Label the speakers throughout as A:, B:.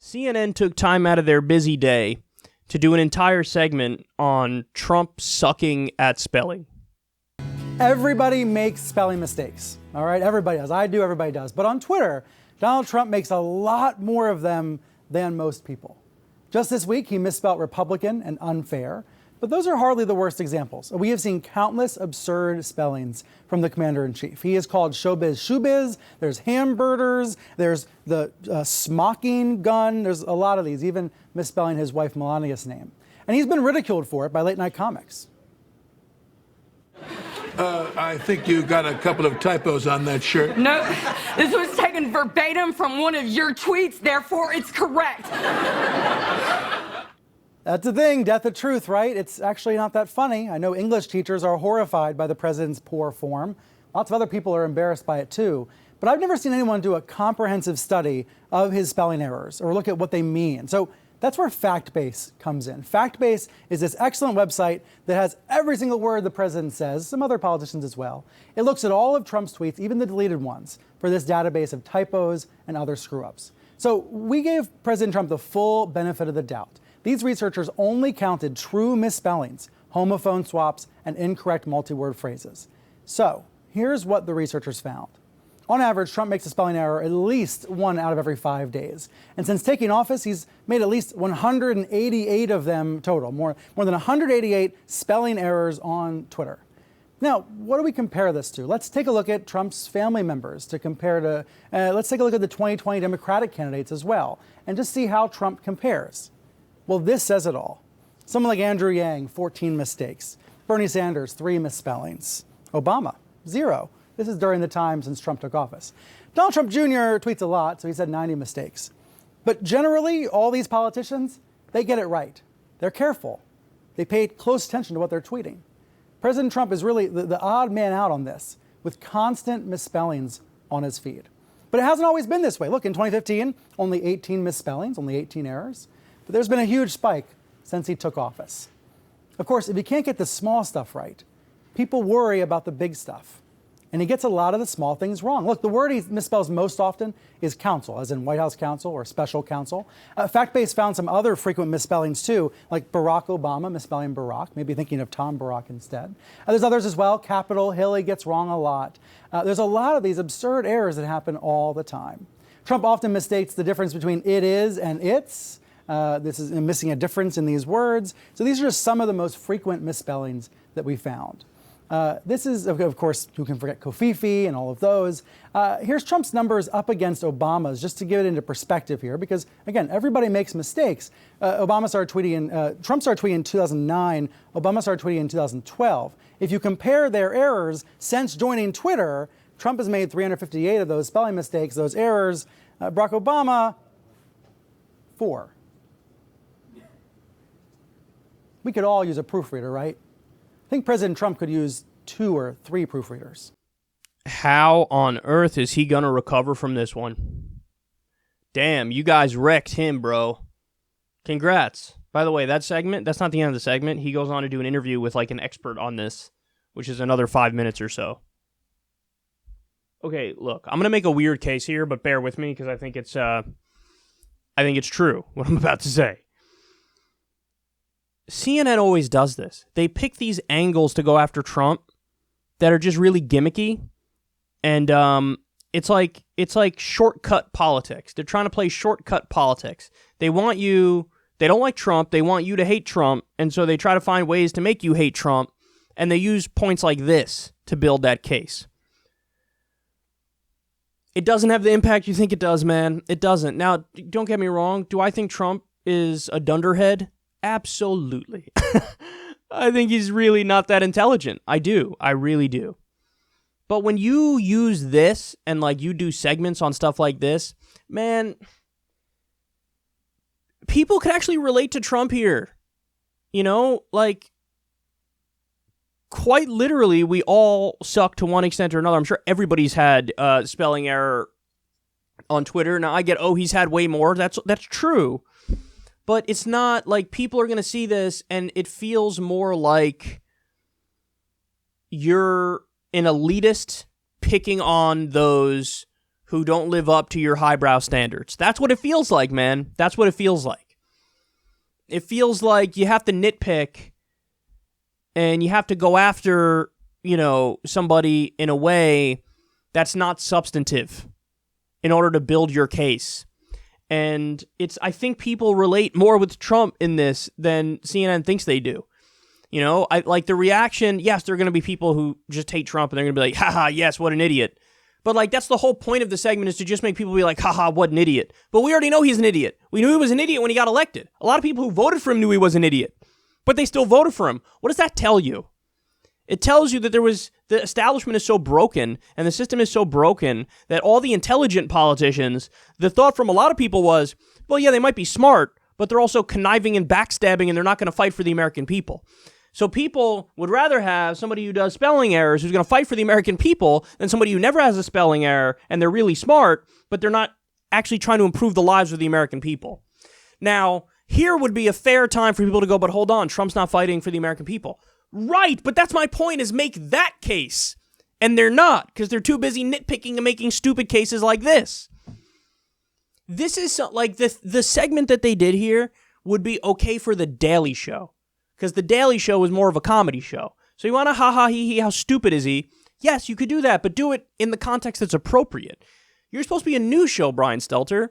A: CNN took time out of their busy day to do an entire segment on Trump sucking at spelling.
B: Everybody makes spelling mistakes, all right? Everybody does. I do, everybody does. But on Twitter, Donald Trump makes a lot more of them than most people. Just this week, he misspelled Republican and unfair. But those are hardly the worst examples. We have seen countless absurd spellings from the commander-in-chief. He has called showbiz shoebiz, there's hamburgers, there's the smocking gun, there's a lot of these, even misspelling his wife Melania's name. And he's been ridiculed for it by late-night comics.
C: I think you got a couple of typos on that shirt.
D: No, this was taken verbatim from one of your tweets, therefore it's correct.
B: That's the thing, death of truth, right? It's actually not that funny. I know English teachers are horrified by the president's poor form. Lots of other people are embarrassed by it too. But I've never seen anyone do a comprehensive study of his spelling errors or look at what they mean. So that's where FactBase comes in. FactBase is this excellent website that has every single word the president says, some other politicians as well. It looks at all of Trump's tweets, even the deleted ones, for this database of typos and other screw-ups. So we gave President Trump the full benefit of the doubt. These researchers only counted true misspellings, homophone swaps, and incorrect multi-word phrases. So here's what the researchers found. On average, Trump makes a spelling error at least 1 out of every 5 days. And since taking office, he's made at least 188 of them total, more than 188 spelling errors on Twitter. Now, what do we compare this to? Let's take a look at Trump's family members to compare to, let's take a look at the 2020 Democratic candidates as well, and just see how Trump compares. Well, this says it all. Someone like Andrew Yang, 14 mistakes. Bernie Sanders, 3 misspellings. Obama, 0. This is during the time since Trump took office. Donald Trump Jr. tweets a lot, so he's had 90 mistakes. But generally, all these politicians, they get it right. They're careful. They pay close attention to what they're tweeting. President Trump is really the odd man out on this, with constant misspellings on his feed. But it hasn't always been this way. Look, in 2015, only 18 misspellings, only 18 errors. But there's been a huge spike since he took office. Of course, if he can't get the small stuff right, people worry about the big stuff. And he gets a lot of the small things wrong. Look, the word he misspells most often is counsel, as in White House counsel or special counsel. FactBase found some other frequent misspellings too, like Barack Obama, misspelling Barack, maybe thinking of Tom Barack instead. There's others as well. Capitol Hill, he gets wrong a lot. There's a lot of these absurd errors that happen all the time. Trump often mistakes the difference between it is and it's. This is missing a difference in these words. So these are just some of the most frequent misspellings that we found. This is, of course, who can forget Kofifi and all of those. Here's Trump's numbers up against Obama's, just to give it into perspective here, because, again, everybody makes mistakes. Trump started tweeting in 2009, Obama started tweeting in 2012. If you compare their errors since joining Twitter, Trump has made 358 of those spelling mistakes, those errors. Barack Obama, 4. We could all use a proofreader, right? I think President Trump could use 2 or 3 proofreaders.
A: How on earth is he going to recover from this one? Damn, you guys wrecked him, bro. Congrats. By the way, that segment, that's not the end of the segment. He goes on to do an interview with like an expert on this, which is another 5 minutes or so. Okay, look, I'm going to make a weird case here, but bear with me because I think it's true what I'm about to say. CNN always does this. They pick these angles to go after Trump that are just really gimmicky, and it's like shortcut politics. They're trying to play shortcut politics. They don't like Trump, they want you to hate Trump, and so they try to find ways to make you hate Trump, and they use points like this to build that case. It doesn't have the impact you think it does, man. It doesn't. Now, don't get me wrong. Do I think Trump is a dunderhead? Absolutely. I think he's really not that intelligent. I do. I really do. But when you use this and like you do segments on stuff like this, man, people can actually relate to Trump here. You know, like quite literally, we all suck to one extent or another. I'm sure everybody's had spelling error on Twitter. Now I get, he's had way more. That's true. But it's not like people are going to see this and it feels more like you're an elitist picking on those who don't live up to your highbrow standards. That's what it feels like, man. That's what it feels like. It feels like you have to nitpick and you have to go after, somebody in a way that's not substantive in order to build your case. And I think people relate more with Trump in this than CNN thinks they do. I like the reaction. Yes, there are going to be people who just hate Trump and they're going to be like, haha, yes, what an idiot. But that's the whole point of the segment, is to just make people be like, haha, what an idiot. But we already know he's an idiot. We knew he was an idiot when he got elected. A lot of people who voted for him knew he was an idiot, but they still voted for him. What does that tell you? It tells you that the establishment is so broken and the system is so broken that all the intelligent politicians, the thought from a lot of people was, well, yeah, they might be smart, but they're also conniving and backstabbing and they're not going to fight for the American people. So people would rather have somebody who does spelling errors who's going to fight for the American people than somebody who never has a spelling error and they're really smart, but they're not actually trying to improve the lives of the American people. Now, here would be a fair time for people to go, but hold on, Trump's not fighting for the American people. Right, but that's my point, is make that case. And they're not, because they're too busy nitpicking and making stupid cases like this. This is like the segment that they did here would be okay for The Daily Show, because The Daily Show is more of a comedy show. So you want to ha-ha, hee-hee, how stupid is he? Yes, you could do that, but do it in the context that's appropriate. You're supposed to be a news show, Brian Stelter.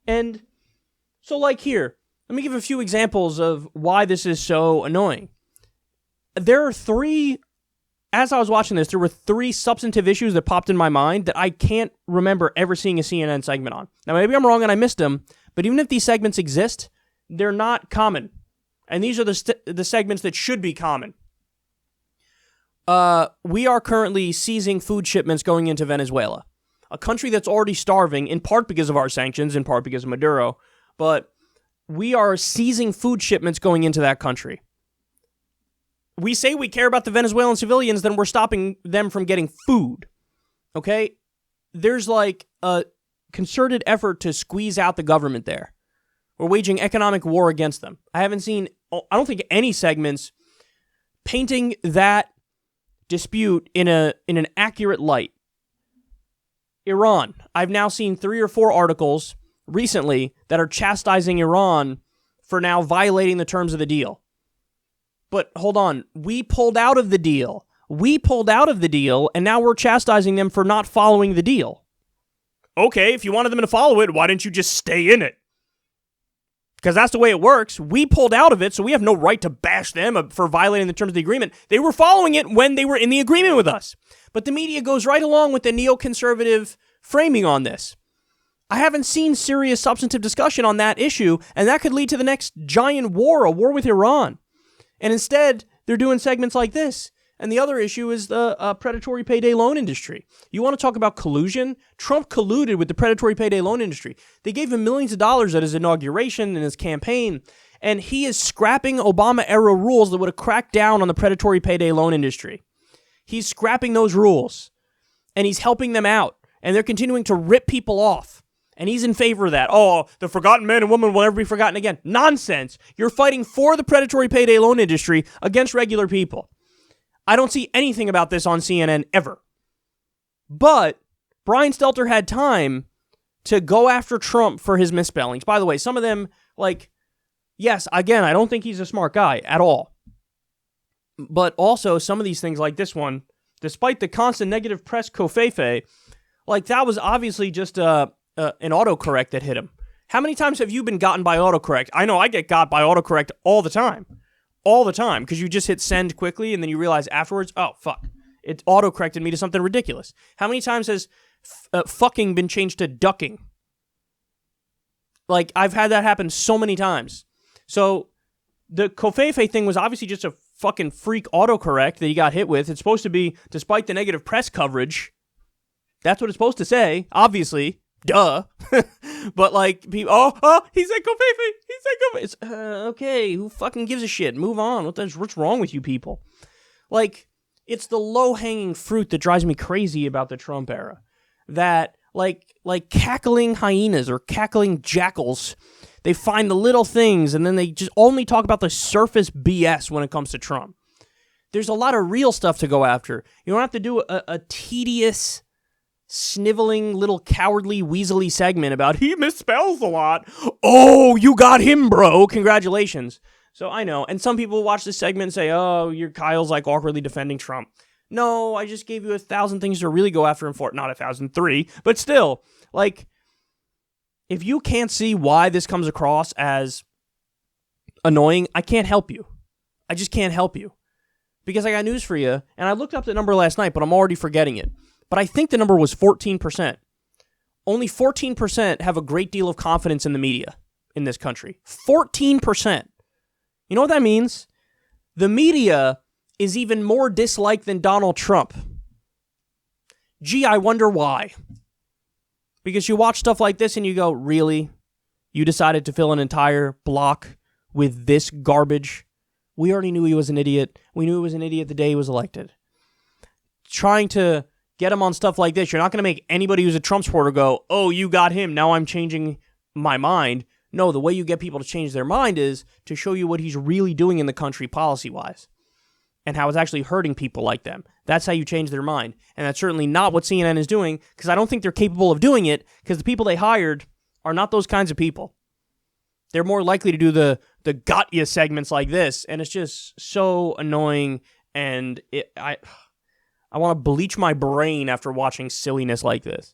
A: And so here, let me give a few examples of why this is so annoying. There are as I was watching this, there were 3 substantive issues that popped in my mind that I can't remember ever seeing a CNN segment on. Now, maybe I'm wrong and I missed them, but even if these segments exist, they're not common. And these are the segments that should be common. We are currently seizing food shipments going into Venezuela, a country that's already starving, in part because of our sanctions, in part because of Maduro, but we are seizing food shipments going into that country. We say we care about the Venezuelan civilians, then we're stopping them from getting food. Okay? There's a concerted effort to squeeze out the government there. We're waging economic war against them. I don't think any segments painting that dispute in an accurate light. Iran. I've now seen 3 or 4 articles recently that are chastising Iran for now violating the terms of the deal. But hold on, we pulled out of the deal. And now we're chastising them for not following the deal. Okay, if you wanted them to follow it, why didn't you just stay in it? Because that's the way it works. We pulled out of it, so we have no right to bash them for violating the terms of the agreement. They were following it when they were in the agreement with us. But the media goes right along with the neoconservative framing on this. I haven't seen serious substantive discussion on that issue, and that could lead to the next giant war, a war with Iran. And instead, they're doing segments like this. And the other issue is the predatory payday loan industry. You want to talk about collusion? Trump colluded with the predatory payday loan industry. They gave him millions of dollars at his inauguration and his campaign, and he is scrapping Obama-era rules that would have cracked down on the predatory payday loan industry. He's scrapping those rules, and he's helping them out, and they're continuing to rip people off. And he's in favor of that. Oh, the forgotten man and woman will never be forgotten again. Nonsense. You're fighting for the predatory payday loan industry against regular people. I don't see anything about this on CNN ever. But Brian Stelter had time to go after Trump for his misspellings. By the way, some of them, yes, again, I don't think he's a smart guy at all. But also, some of these things like this one, despite the constant negative press covfefe, that was obviously just an autocorrect that hit him. How many times have you been gotten by autocorrect? I know I get got by autocorrect all the time. All the time, because you just hit send quickly and then you realize afterwards, oh, fuck, it autocorrected me to something ridiculous. How many times has fucking been changed to ducking? I've had that happen so many times. So the covfefe thing was obviously just a fucking freak autocorrect that he got hit with. It's supposed to be, despite the negative press coverage, that's what it's supposed to say, obviously. Duh. But people, he said covfefe. He said covfefe. It's, okay, who fucking gives a shit? Move on. What's wrong with you people? It's the low-hanging fruit that drives me crazy about the Trump era. That, like cackling hyenas or cackling jackals, they find the little things and then they just only talk about the surface BS when it comes to Trump. There's a lot of real stuff to go after. You don't have to do a tedious sniveling little cowardly weaselly segment about he misspells a lot. Oh, you got him, bro. Congratulations. So I know. And some people watch this segment and say, oh, Kyle's like awkwardly defending Trump. No, I just gave you 1,000 things to really go after him for. Not 1,003, but still, like, if you can't see why this comes across as annoying, I can't help you. I just can't help you. Because I got news for you, and I looked up the number last night, but I'm already forgetting it. But I think the number was 14%. Only 14% have a great deal of confidence in the media in this country. 14%. You know what that means? The media is even more disliked than Donald Trump. Gee, I wonder why. Because you watch stuff like this and you go, really? You decided to fill an entire block with this garbage? We already knew he was an idiot. We knew he was an idiot the day he was elected. Trying to get him on stuff like this, you're not going to make anybody who's a Trump supporter go, oh, you got him, now I'm changing my mind. No, the way you get people to change their mind is to show you what he's really doing in the country policy-wise and how it's actually hurting people like them. That's how you change their mind. And that's certainly not what CNN is doing, because I don't think they're capable of doing it, because the people they hired are not those kinds of people. They're more likely to do the got ya segments like this, and it's just so annoying, and I want to bleach my brain after watching silliness like this.